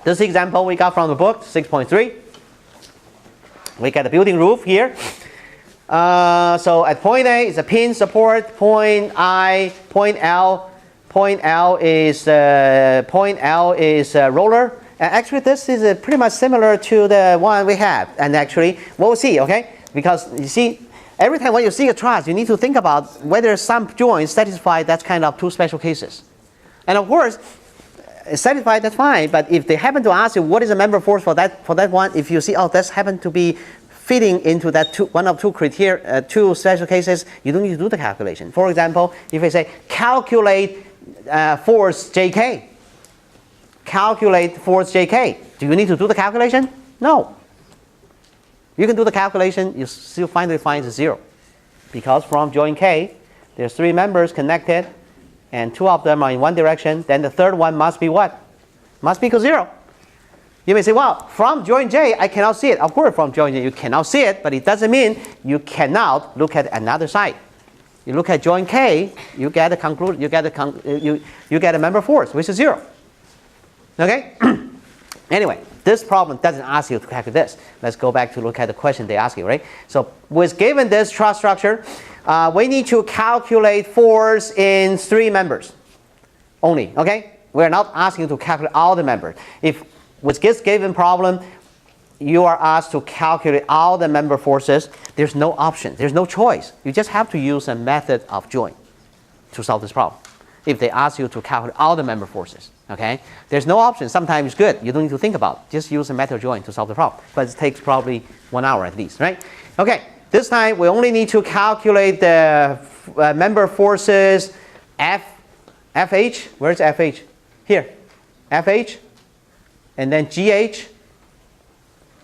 This example we got from the book, 6.3. We got a building roof here. So at point A is a pin support, point L is roller. And actually, this is pretty much similar to the one we have. And actually, we'll see, okay? Because you see, every time when you see a truss, you need to think about whether some joints satisfy that kind of two special cases. And of course, satisfied, that's fine. But if they happen to ask you what is the member force for that one, if you see, oh, this happen to be fitting into that one of two criteria, two special cases, you don't need to do the calculation. For example, if I say calculate force Jk, calculate force Jk, do you need to do the calculation? No. You can do the calculation, you still finally find 0. Because from joint K, there's 3 members connected, and 2 of them are in one direction, then the third one must be what? Must be equal 0. You may say, well, from joint J, I cannot see it. Of course, from joint J, you cannot see it, but it doesn't mean you cannot look at another side. You look at joint K, you get a conclusion, you get a member force, which is 0. Okay? Anyway, this problem doesn't ask you to calculate this. Let's go back to look at the question they ask you, right? So, with given this truss structure, we need to calculate force in 3 members only. Okay? We're not asking you to calculate all the members. If with this given problem, you are asked to calculate all the member forces, there's no option. There's no choice. You just have to use a method of joint to solve this problem. If they ask you to calculate all the member forces, okay? There's no option. Sometimes it's good. You don't need to think about it. Just use a method of joint to solve the problem. But it takes probably 1 hour at least, right? Okay, this time we only need to calculate the member forces FH. Where's FH? Here. FH, and then GH,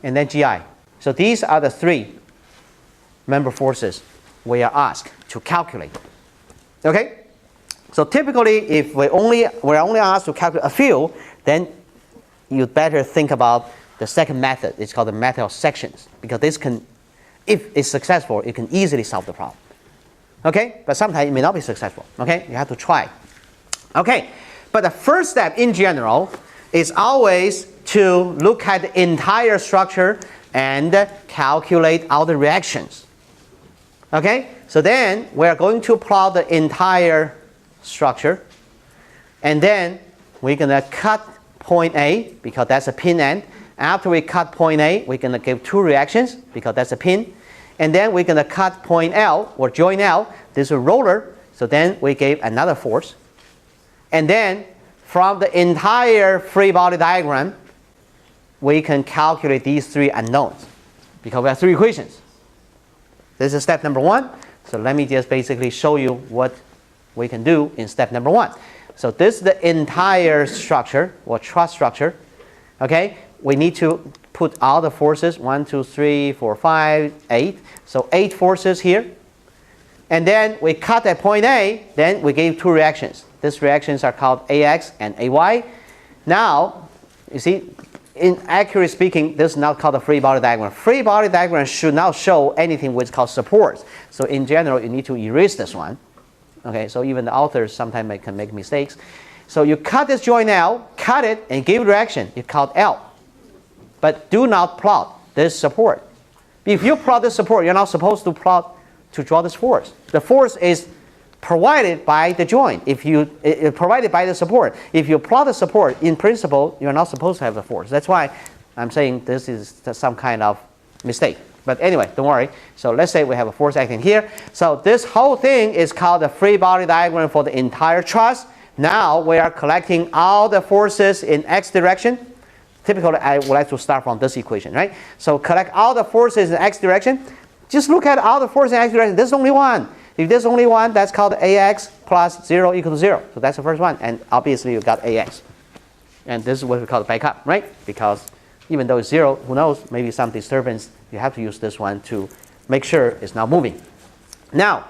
and then GI. So these are the 3 member forces we are asked to calculate. Okay? So typically, if we're only asked to calculate a few, then you'd better think about the second method. It's called the method of sections, because this can, if it's successful, it can easily solve the problem. Okay? But sometimes it may not be successful. Okay? You have to try. Okay? But the first step in general is always to look at the entire structure and calculate all the reactions. Okay? So then we're going to plot the entire structure, and then we're going to cut point A, because that's a pin end. After we cut point A, we're going to give 2 reactions, because that's a pin. And then we're going to cut point L, or joint L. This is a roller, so then we gave another force. And then from the entire free body diagram, we can calculate these 3 unknowns, because we have 3 equations. This is step number 1. So let me just basically show you what we can do in step number 1. So this is the entire structure, or truss structure. Okay? We need to put all the forces, 1, 2, 3, 4, 5, 8. So 8 forces here. And then we cut at point A, then we gave 2 reactions. These reactions are called AX and AY. Now, you see, in accurate speaking, this is not called a free body diagram. Free body diagram should not show anything which is called supports. So in general, you need to erase this one. Okay, so even the authors sometimes can make mistakes. So you cut this joint L, cut it, and give reaction. It's called L. But do not plot this support. If you plot this support, you're not supposed to draw this force. The force is provided by the joint. Provided by the support. If you plot the support, in principle, you're not supposed to have the force. That's why I'm saying this is some kind of mistake. But anyway, don't worry. So let's say we have a force acting here. So this whole thing is called the free body diagram for the entire truss. Now we are collecting all the forces in x direction. Typically, I would like to start from this equation, right? So collect all the forces in x direction. Just look at all the forces in x direction. There's only one. If there's only one, that's called ax plus 0 equal to 0. So that's the first one. And obviously, you got ax. And this is what we call the backup, right? Because even though it's 0, who knows, maybe some disturbance, you have to use this one to make sure it's not moving. Now,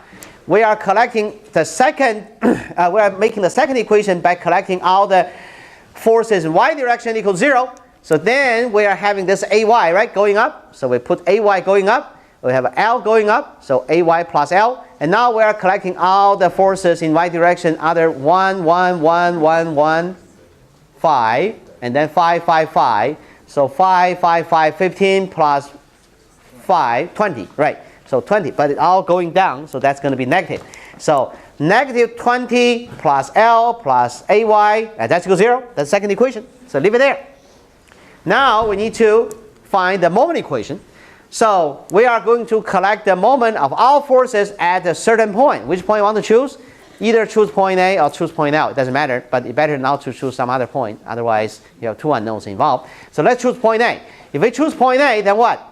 we are collecting the second, we are making the second equation by collecting all the forces in y direction equals 0. So then we are having this ay, right, going up. So we put ay going up. We have L going up, so ay plus L. And now we are collecting all the forces in y direction, other 1, 1, 1, 1, 1, 5, and then 5, 5, 5. So 5, 5, 5, 15 plus 5, 20, right? So 20, but it's all going down, so that's going to be negative. So negative 20 plus L plus AY, and that's equals 0. That's the second equation. So leave it there. Now we need to find the moment equation. So we are going to collect the moment of all forces at a certain point. Which point you want to choose? Either choose point A or choose point L. It doesn't matter, but it's better not to choose some other point. Otherwise, you have two unknowns involved. So let's choose point A. If we choose point A, then what?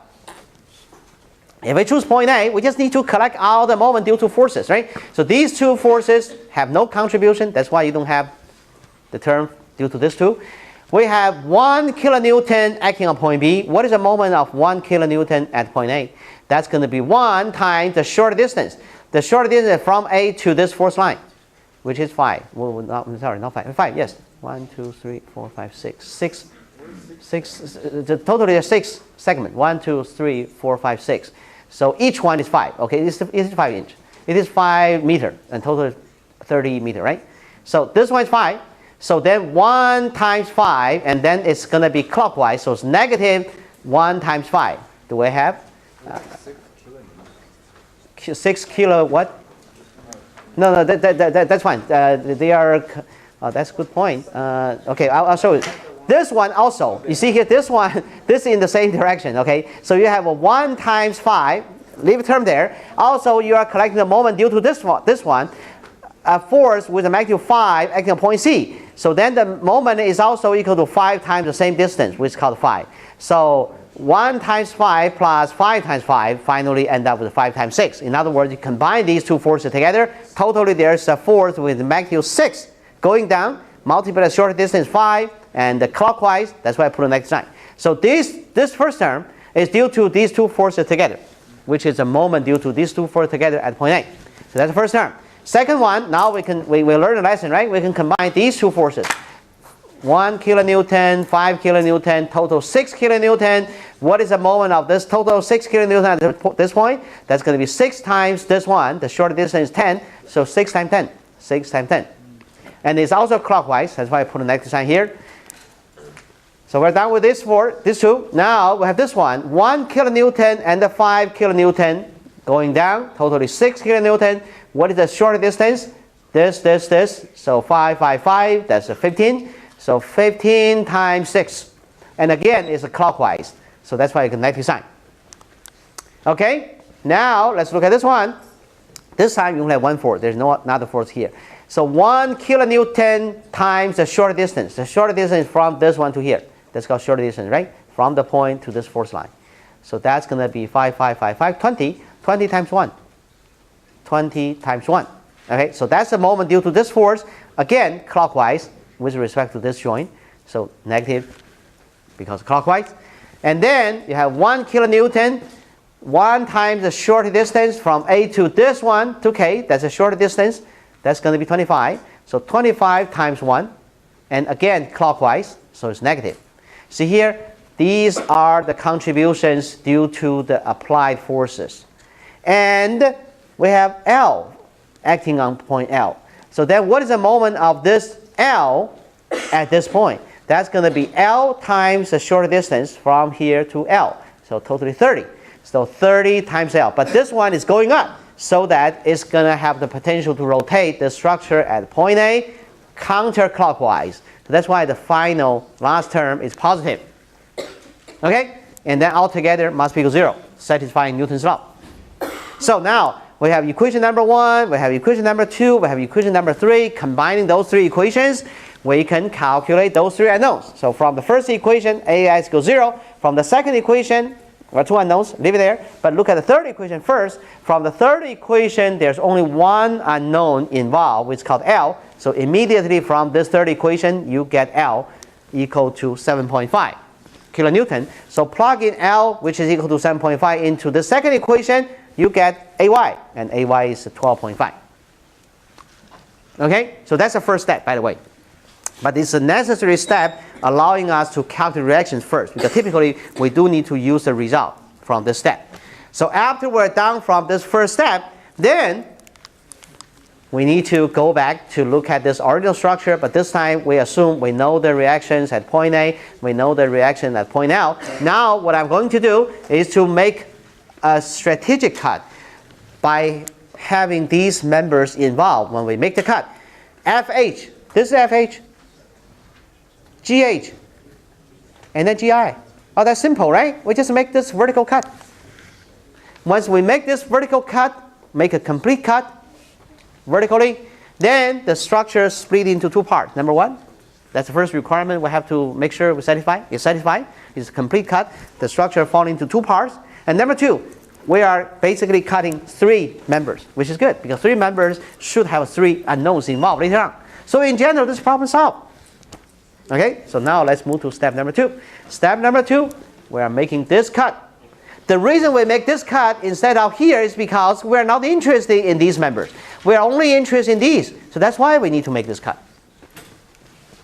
If we choose point A, we just need to collect all the moment due to forces, right? So these two forces have no contribution. That's why you don't have the term due to these two. We have 1 kilonewton acting on point B. What is the moment of 1 kilonewton at point A? That's going to be 1 times the short distance. The short distance from A to this force line, which is 5. Well, sorry, not 5. 5, yes. 1, 2, 3, 4, 5, 6. 6. Totally 6 segments. 1, 2, 3, 4, 5, 6. So each one is 5. Okay, it is 5 inch. It is 5 meter, and total 30 meter, right? So this one is 5. So then 1 times 5, and then it's going to be clockwise. So it's negative 1 times 5. Do we have? 6 kilo what? No, that's fine. They are, that's a good point. Okay, I'll show you. This one also, you see here, this one, this is in the same direction, okay? So you have a 1 times 5, leave a term there. Also, you are collecting the moment due to this one, a force with a magnitude 5 acting on point C. So then the moment is also equal to 5 times the same distance, which is called 5. So 1 times 5 plus 5 times 5 finally end up with 5 times 6. In other words, you combine these two forces together, totally there's a force with magnitude 6 going down, multiply the short distance 5, and the clockwise, that's why I put a negative sign. So this first term is due to these two forces together, which is a moment due to these two forces together at point A. So that's the first term. Second one, now we learn a lesson, right? We can combine these two forces. 1 kilonewton, 5 kilonewton, total 6 kilonewton. What is the moment of this total 6 kilonewton at this point? That's going to be 6 times this one. The short distance is 10, so 6 times 10. 6 times 10. And it's also clockwise. That's why I put a negative sign here. So we're done with this two. Now we have this one. 1 kilonewton and the 5 kilonewton going down. Totally 6 kilonewton. What is the short distance? This. So 5, 5, 5. That's a 15. So 15 times 6. And again, it's a clockwise. So that's why you can negative sign. Okay. Now let's look at this one. This time you only have one force. There's no another force here. So 1 kilonewton times the short distance. The short distance from this one to here. That's called short distance, right? From the point to this force line. So that's going to be 5, 5, 5, 5, 20. 20 times 1. 20 times 1. Okay, so that's the moment due to this force. Again, clockwise with respect to this joint. So negative because clockwise. And then you have 1 kilonewton. 1 times the short distance from A to this one to K. That's a short distance. That's going to be 25. So 25 times 1. And again, clockwise. So it's negative. See here, these are the contributions due to the applied forces. And we have L acting on point L. So then what is the moment of this L at this point? That's going to be L times the short distance from here to L. So totally 30. So 30 times L. But this one is going up so that it's going to have the potential to rotate the structure at point A counterclockwise. So that's why the final last term is positive. Okay? And then altogether must be equal to 0, satisfying Newton's law. So now we have equation number 1, we have equation number 2, we have equation number 3. Combining those three equations, we can calculate those three unknowns. So from the first equation, AX equals 0. From the second equation, well, two unknowns, leave it there. But look at the third equation first. From the third equation, there's only one unknown involved, which is called L. So immediately from this third equation, you get L equal to 7.5 kilonewton. So plug in L, which is equal to 7.5, into the second equation, you get AY. And AY is 12.5. Okay? So that's the first step, by the way. But it's a necessary step allowing us to calculate reactions first, because typically we do need to use the result from this step. So after we're done from this first step, then we need to go back to look at this original structure, but this time we assume we know the reactions at point A, we know the reaction at point L. Now what I'm going to do is to make a strategic cut by having these members involved when we make the cut. FH, this is FH, GH, and then GI. Oh, that's simple, right? We just make this vertical cut. Once we make this vertical cut, make a complete cut vertically, then the structure split into two parts. Number one, that's the first requirement we have to make sure we satisfy. It's satisfied. It's a complete cut. The structure falls into two parts. And number two, we are basically cutting three members, which is good because three members should have three unknowns involved later on. So in general, this problem is solved. Okay, so now let's move to step number two. Step number two, we are making this cut. The reason we make this cut instead of here is because we're not interested in these members. We're only interested in these. So that's why we need to make this cut.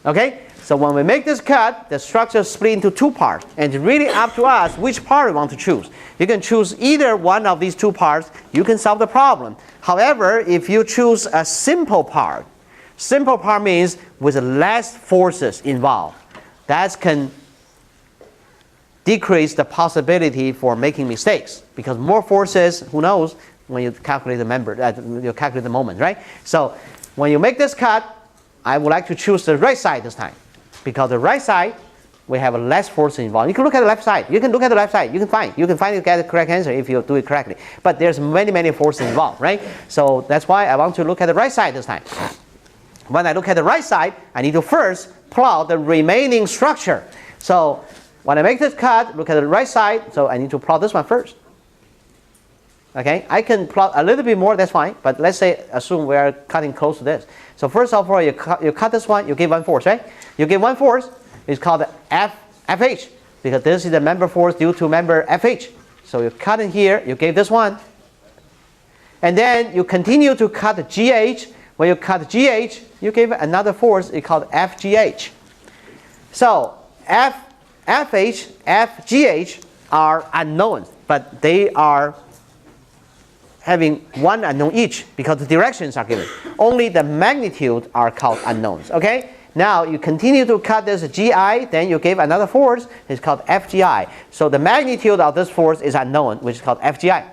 Okay, so when we make this cut, the structure is split into two parts. And it's really up to us which part we want to choose. You can choose either one of these two parts. You can solve the problem. However, if you choose a simple part means with less forces involved. That can decrease the possibility for making mistakes because more forces, who knows, when you calculate the you calculate the moment, right? So when you make this cut, I would like to choose the right side this time because the right side we have less force involved. You can look at the left side. You can look at the left side. You can finally get the correct answer if you do it correctly. But there's many forces involved, right? So that's why I want to look at the right side this time. When I look at the right side, I need to first plot the remaining structure. So when I make this cut, look at the right side, so I need to plot this one first. Okay, I can plot a little bit more, that's fine, but let's say, assume we are cutting close to this. So first of all, you cut this one, you give one force, right? You give one force, it's called FH, because this is the member force due to member FH. So you cut in here, you gave this one. And then you continue to cut GH. When you cut GH, you give another force, it's called FGH. So FH, FGH are unknowns, but they are having one unknown each because the directions are given. Only the magnitude are called unknowns. Okay? Now you continue to cut this GI, then you give another force, it's called FGI. So the magnitude of this force is unknown, which is called FGI.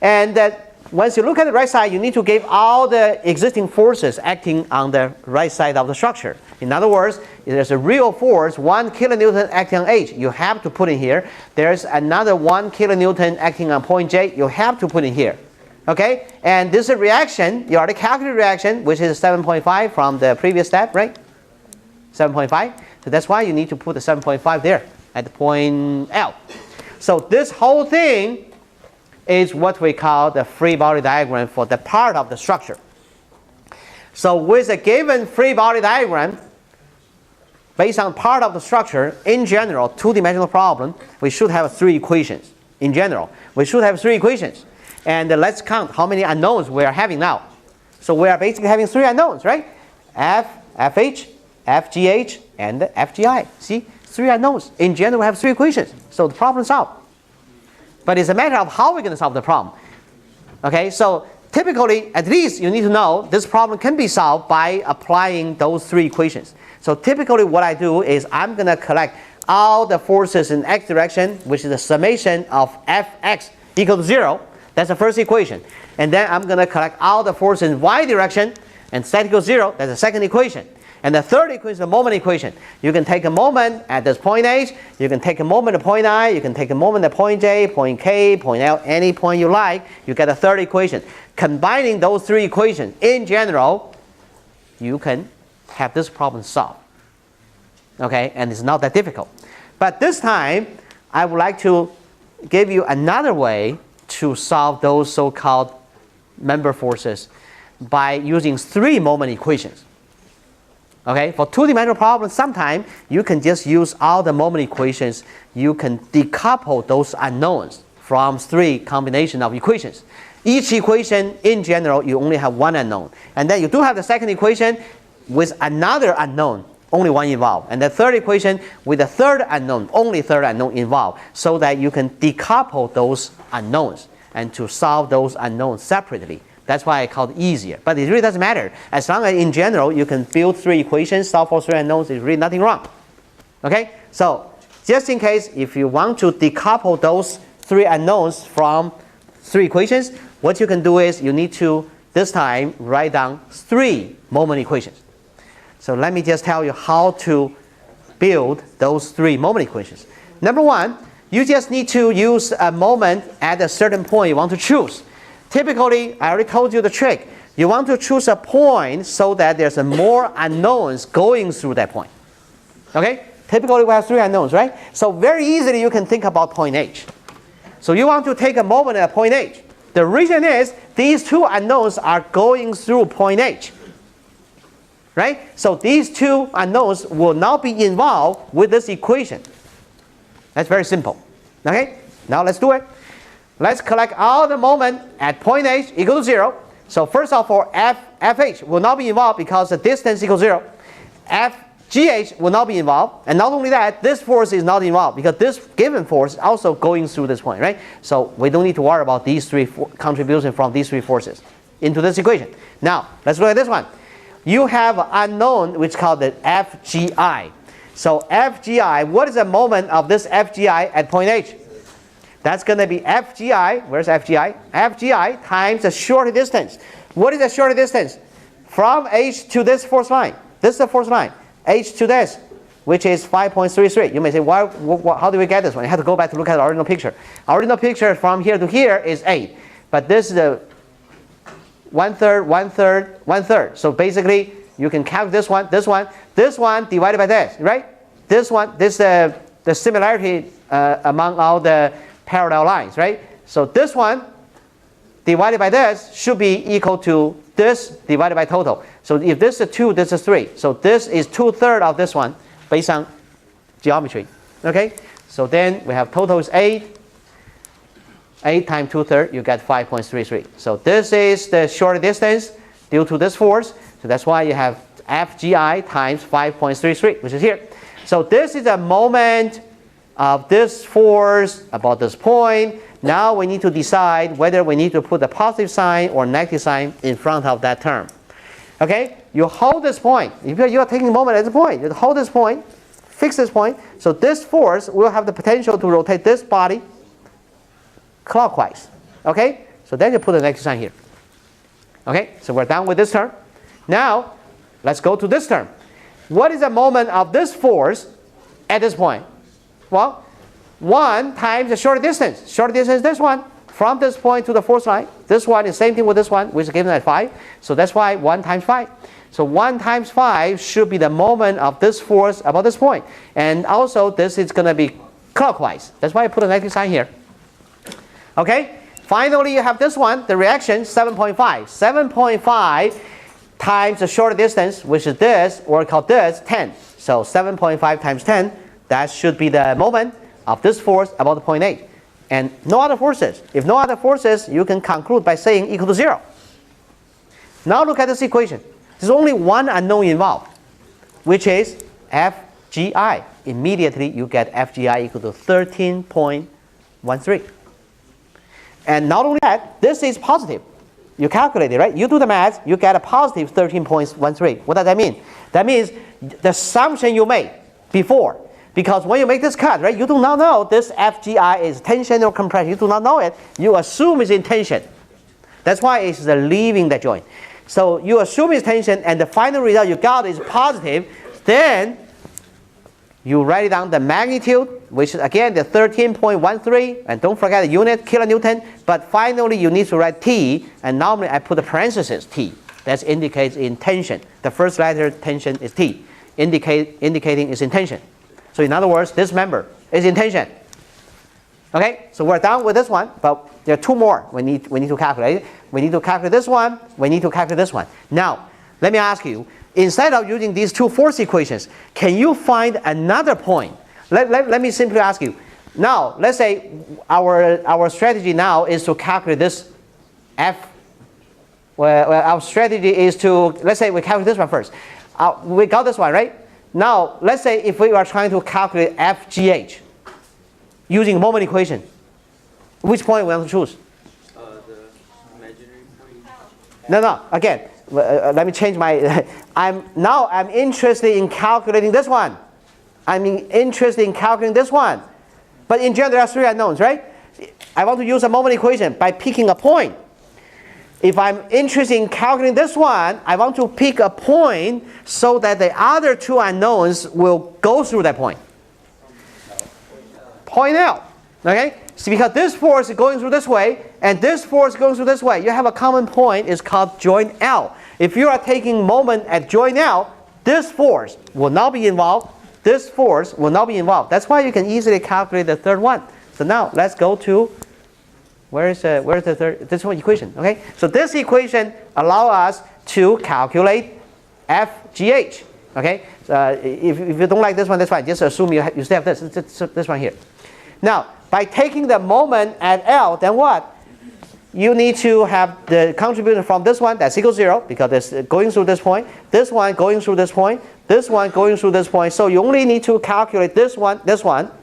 And that once you look at the right side, you need to give all the existing forces acting on the right side of the structure. In other words, if there's a real force, 1 kilonewton acting on H, you have to put in here. There's another 1 kilonewton acting on point J, you have to put in here. Okay? And this is a reaction, you already calculated reaction, which is 7.5 from the previous step, right? 7.5. So that's why you need to put the 7.5 there at the point L. So this whole thing is what we call the free body diagram for the part of the structure. So with a given free body diagram, based on part of the structure, in general, two-dimensional problem, we should have three equations. In general, we should have three equations. And let's count how many unknowns we are having now. So we are basically having three unknowns, right? FH, FGH, and FGI. See, three unknowns. In general, we have three equations. So the problem is solved. But it's a matter of how we're going to solve the problem. Okay, so typically, at least you need to know this problem can be solved by applying those three equations. So typically what I do is I'm going to collect all the forces in x direction, which is the summation of fx equal to 0. That's the first equation. And then I'm going to collect all the forces in y direction, and set equals 0. That's the second equation. And the third equation is the moment equation. You can take a moment at this point H, you can take a moment at point I, you can take a moment at point J, point K, point L, any point you like, you get a third equation. Combining those three equations, in general, you can have this problem solved. Okay, and it's not that difficult. But this time, I would like to give you another way to solve those so-called member forces by using three moment equations. Okay, for two-dimensional problems, sometimes you can just use all the moment equations. You can decouple those unknowns from three combinations of equations. Each equation, in general, you only have one unknown. And then you do have the second equation with another unknown, only one involved. And the third equation with the third unknown, only third unknown involved, so that you can decouple those unknowns and to solve those unknowns separately. That's why I call it easier. But it really doesn't matter. As long as in general you can build 3 equations, solve for 3 unknowns, there's really nothing wrong. Okay? So just in case, if you want to decouple those 3 unknowns from 3 equations, what you can do is you need to, this time, write down 3 moment equations. So let me just tell you how to build those 3 moment equations. Number 1, you just need to use a moment at a certain point you want to choose. Typically, I already told you the trick. You want to choose a point so that there's more unknowns going through that point. Okay? Typically, we have 3 unknowns, right? So very easily, you can think about point H. So you want to take a moment at point H. The reason is these 2 unknowns are going through point H. Right? So these 2 unknowns will not be involved with this equation. That's very simple. Okay? Now let's do it. Let's collect all the moment at point H equal to 0. So first of all, FH will not be involved because the distance equals 0. FGH will not be involved. And not only that, this force is not involved because this given force is also going through this point, right? So we don't need to worry about these 3 contributions from these 3 forces into this equation. Now, let's look at this one. You have an unknown which is called the FGI. So FGI, what is the moment of this FGI at point H? That's going to be FGI, where's FGI? FGI times the short distance. What is the short distance? From H to this force line. This is the force line. H to this, which is 5.33. You may say, how do we get this one? You have to go back to look at the original picture. Our original picture from here to here is 8. But this is the 1/3, 1/3, 1/3. So basically, you can count this one divided by this, right? This one, the similarity among all the parallel lines, right? So this one divided by this should be equal to this divided by total. So if this is 2, this is 3. So this is 2/3 of this one based on geometry. Okay? So then we have total is 8. 8 times 2/3, you get 5.33. So this is the short distance due to this force. So that's why you have FGI times 5.33, which is here. So this is a moment of this force about this point. Now we need to decide whether we need to put a positive sign or negative sign in front of that term. Okay? You hold this point. If you are taking a moment at this point, you hold this point, fix this point. So this force will have the potential to rotate this body clockwise. Okay? So then you put a negative sign here. Okay? So we're done with this term. Now, let's go to this term. What is the moment of this force at this point? Well, 1 times the short distance. Short distance is this one. From this point to the force line. This one is same thing with this one, which is given at 5. So that's why 1 times 5. So 1 times 5 should be the moment of this force about this point. And also, this is going to be clockwise. That's why I put a negative sign here. Okay? Finally, you have this one, the reaction, 7.5. 7.5 times the short distance, which is this, or called this, 10. So 7.5 times 10, that should be the moment of this force about the point 8. And no other forces. If no other forces, you can conclude by saying equal to 0. Now look at this equation. There's only one unknown involved, which is FGI. Immediately, you get FGI equal to 13.13. And not only that, this is positive. You calculate it, right? You do the math, you get a positive 13.13. What does that mean? That means the assumption you made before. Because when you make this cut, right, you do not know this FGI is tension or compression. You do not know it. You assume it's in tension. That's why it's leaving the joint. So you assume it's tension, and the final result you got is positive. Then you write down the magnitude, which is again the 13.13, and don't forget the unit, kilonewton. But finally, you need to write T, and normally I put a parenthesis T. That indicates in tension. The first letter tension is T, indicating it's in tension. So in other words, this member is in tension. Okay, so we're done with this one, but there are 2 more we need to calculate. We need to calculate this one. We need to calculate this one. Now, let me ask you, instead of using these 2 force equations, can you find another point? Let me simply ask you. Now, let's say our strategy now is to calculate this F. Well, our strategy is to, let's say we calculate this one first. We got this one, right? Now, let's say if we are trying to calculate FGH using moment equation, which point we want to choose? The imaginary point. No. Again, let me change my. I'm interested in calculating this one. I'm interested in calculating this one. But in general, there are three unknowns, right? I want to use a moment equation by picking a point. If I'm interested in calculating this one, I want to pick a point so that the other two unknowns will go through that point. Point out, okay? So because this force is going through this way, and this force going through this way, you have a common point. It's called joint L. If you are taking moment at joint L, this force will not be involved. This force will not be involved. That's why you can easily calculate the third one. So now let's go to where's the third? This one equation. Okay. So this equation allows us to calculate FGH. Okay. If you don't like this one, that's fine. Just assume you still have this one here. Now, by taking the moment at L, then what? You need to have the contribution from this one that's equal to 0 because it's going through this point. This one going through this point. This one going through this point. So you only need to calculate this one,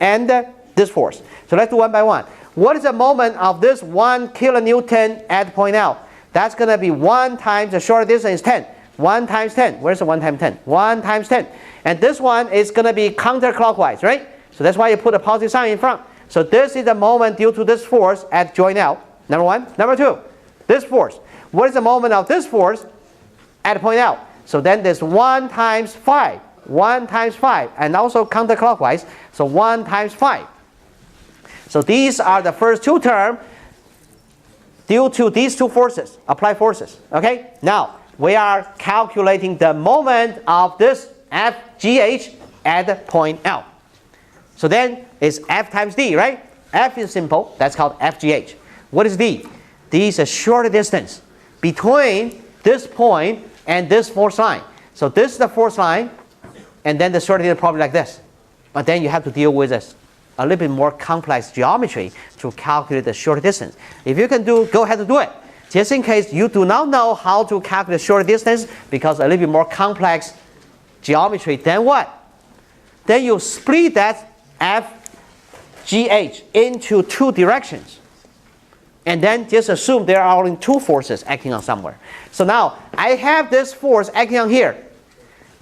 and this force. So let's do one by one. What is the moment of this 1 kilonewton at point L? That's going to be 1 times the short distance is 10. 1 times 10. Where's the 1 times 10? 1 times 10. And this one is going to be counterclockwise, right? So that's why you put a positive sign in front. So this is the moment due to this force at joint L. Number one. Number two, this force. What is the moment of this force at point L? So then there's 1 times 5. 1 times 5. And also counterclockwise. So 1 times 5. So these are the first two terms due to these two forces, applied forces. Okay? Now, we are calculating the moment of this FGH at point L. So then it's F times D, right? F is simple. That's called FGH. What is D? D is a short distance between this point and this force line. So this is the force line, and then the short distance is probably like this. But then you have to deal with this a little bit more complex geometry to calculate the short distance. If you can go ahead and do it. Just in case you do not know how to calculate short distance because a little bit more complex geometry, then what? Then you split that FGH into two directions. And then just assume there are only two forces acting on somewhere. So now I have this force acting on here.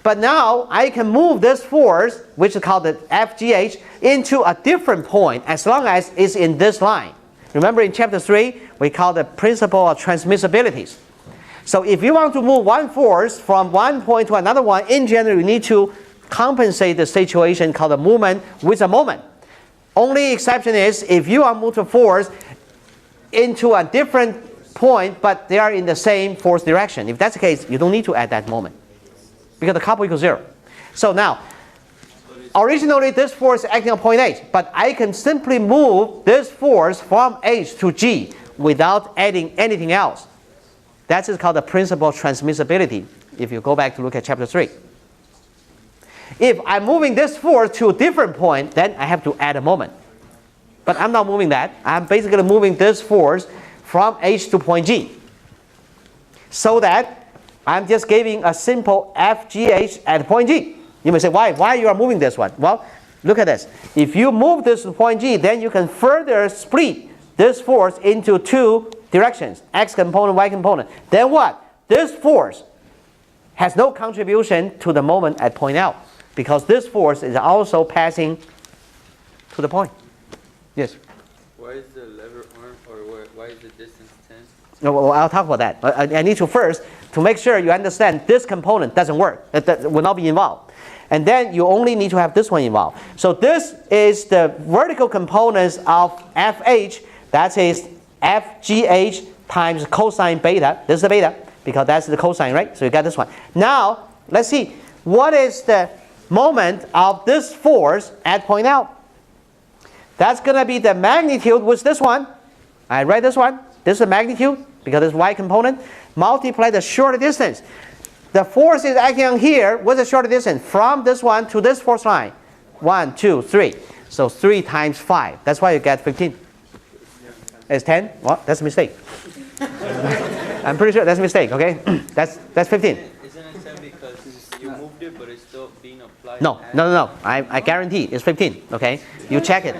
But now I can move this force, which is called the FGH, into a different point as long as it's in this line. Remember in chapter 3, we call the principle of transmissibilities. So if you want to move one force from one point to another one, in general, you need to compensate the situation called the movement with a moment. Only exception is if you are moving force into a different point, but they are in the same force direction. If that's the case, you don't need to add that moment because the couple equals 0. So now, originally this force is acting on point H, but I can simply move this force from H to G without adding anything else. That is called the principle of transmissibility, if you go back to look at chapter 3. If I'm moving this force to a different point, then I have to add a moment. But I'm not moving that. I'm basically moving this force from H to point G. So that I'm just giving a simple FGH at point G. You may say, why you are moving this one? Well, look at this. If you move this to point G, then you can further split this force into two directions, X component, Y component. Then what? This force has no contribution to the moment at point L because this force is also passing to the point. Yes? Why is the lever arm, or why is the distance 10? No, well, I'll talk about that. I need to first, to make sure you understand this component doesn't work. That will not be involved. And then you only need to have this one involved. So this is the vertical components of FH. That is FGH times cosine beta. This is the beta, because that's the cosine, right? So you got this one. Now, let's see. What is the moment of this force at point L? That's going to be the magnitude with this one. I write this one. This is the magnitude, because it's Y component. Multiply the short distance. The force is acting on here. What's the short distance? From this one to this force line. 1, 2, 3. So 3 times 5. That's why you get 15. It's 10? What? That's a mistake. I'm pretty sure that's a mistake, okay? That's 15. Isn't it 10 because you moved it, but it's still being applied? No. I guarantee it's 15, okay? You check it.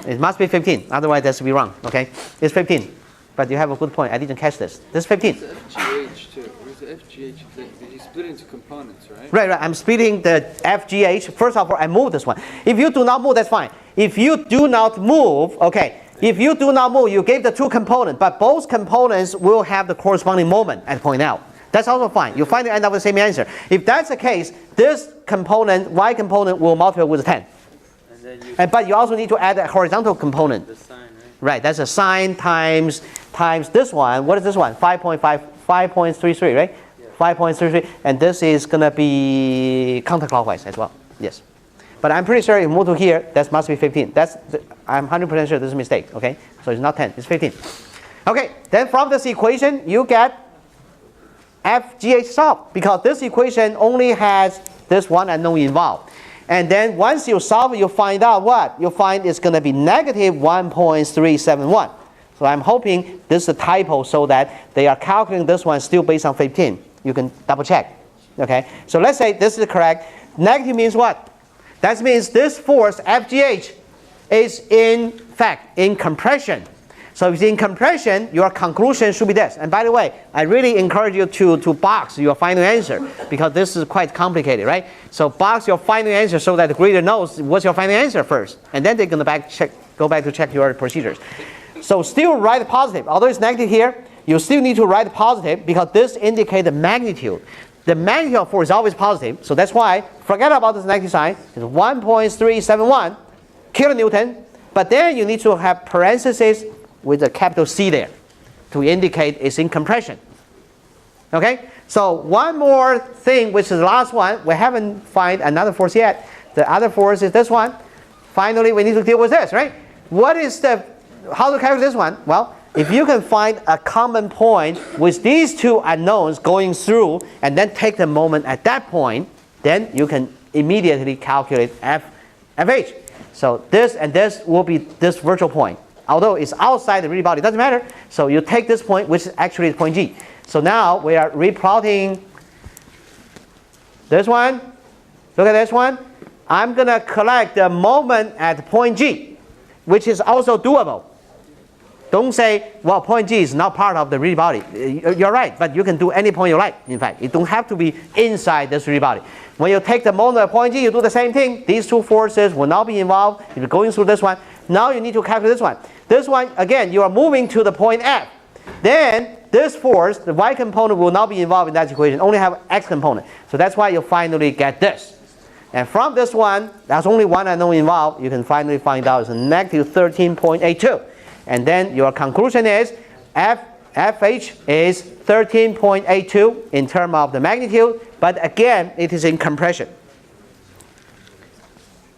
It must be 15. Otherwise, that's be wrong, okay? It's 15. But you have a good point. I didn't catch this. This is 15. It's FGH too. Where's the FGH? You split it into components, right? Right. I'm splitting the FGH. First of all, I move this one. If you do not move, that's fine. If you do not move, okay. If you do not move, you gave the two components, but both components will have the corresponding moment at point out. That's also fine. You finally end up with the same answer. If that's the case, this component, y component, will multiply with 10. But you also need to add a horizontal component. The sign, right? Right, that's a sine times this one. What is this one? 5.33, right? Yeah. 5.33, and this is gonna be counterclockwise as well. Yes, but I'm pretty sure if you move to here, that must be 15. I'm 100% sure this is a mistake. Okay, so it's not 10, it's 15. Okay, then from this equation you get FGH solved because this equation only has this one unknown involved. And then once you solve it, you find out what? You find it's going to be negative 1.371. So I'm hoping this is a typo so that they are calculating this one still based on 15. You can double check. Okay? So let's say this is correct. Negative means what? That means this force, FGH, is in fact in compression. So if it's in compression, your conclusion should be this. And by the way, I really encourage you to box your final answer because this is quite complicated, right? So box your final answer so that the grader knows what's your final answer first. And then they're going to go back to check your procedures. So still write positive. Although it's negative here, you still need to write positive because this indicates the magnitude. The magnitude of force is always positive. So that's why, forget about this negative sign. It's 1.371 kilonewton. But then you need to have parentheses with a capital C there to indicate it's in compression. Okay? So one more thing, which is the last one. We haven't found another force yet. The other force is this one. Finally, we need to deal with this, right? How to calculate this one? Well, if you can find a common point with these two unknowns going through and then take the moment at that point, then you can immediately calculate FH. So this and this will be this virtual point. Although it's outside the real body, it doesn't matter. So you take this point, which is actually point G. So now we are replotting this one. Look at this one. I'm going to collect the moment at point G, which is also doable. Don't say, well, point G is not part of the real body. You're right, but you can do any point you like. In fact, it don't have to be inside this real body. When you take the moment at point G, you do the same thing. These two forces will not be involved. If you're going through this one, now you need to calculate this one. This one, again, you are moving to the point F. Then this force, the y component, will not be involved in that equation, only have x component. So that's why you finally get this. And from this one, there's only one unknown involved. You can finally find out it's a negative 13.82. And then your conclusion is FH is 13.82 in terms of the magnitude, but again, it is in compression.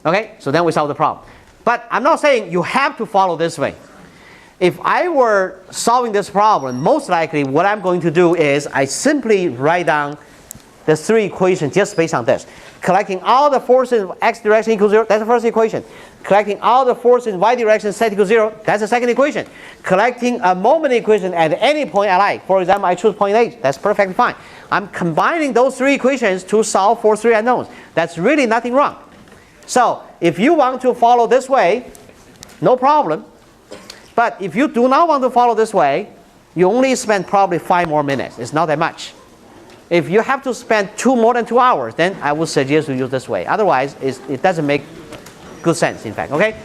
Okay, so then we solve the problem. But I'm not saying you have to follow this way. If I were solving this problem, most likely what I'm going to do is I simply write down the three equations just based on this. Collecting all the forces in x direction equals 0, that's the first equation. Collecting all the forces in y direction set equals 0, that's the second equation. Collecting a moment equation at any point I like. For example, I choose point H, that's perfectly fine. I'm combining those three equations to solve for three unknowns. That's really nothing wrong. So if you want to follow this way, no problem. But if you do not want to follow this way, you only spend probably 5 more minutes. It's not that much. If you have to spend more than 2 hours, then I would suggest you use this way. Otherwise, it doesn't make good sense, in fact. Okay?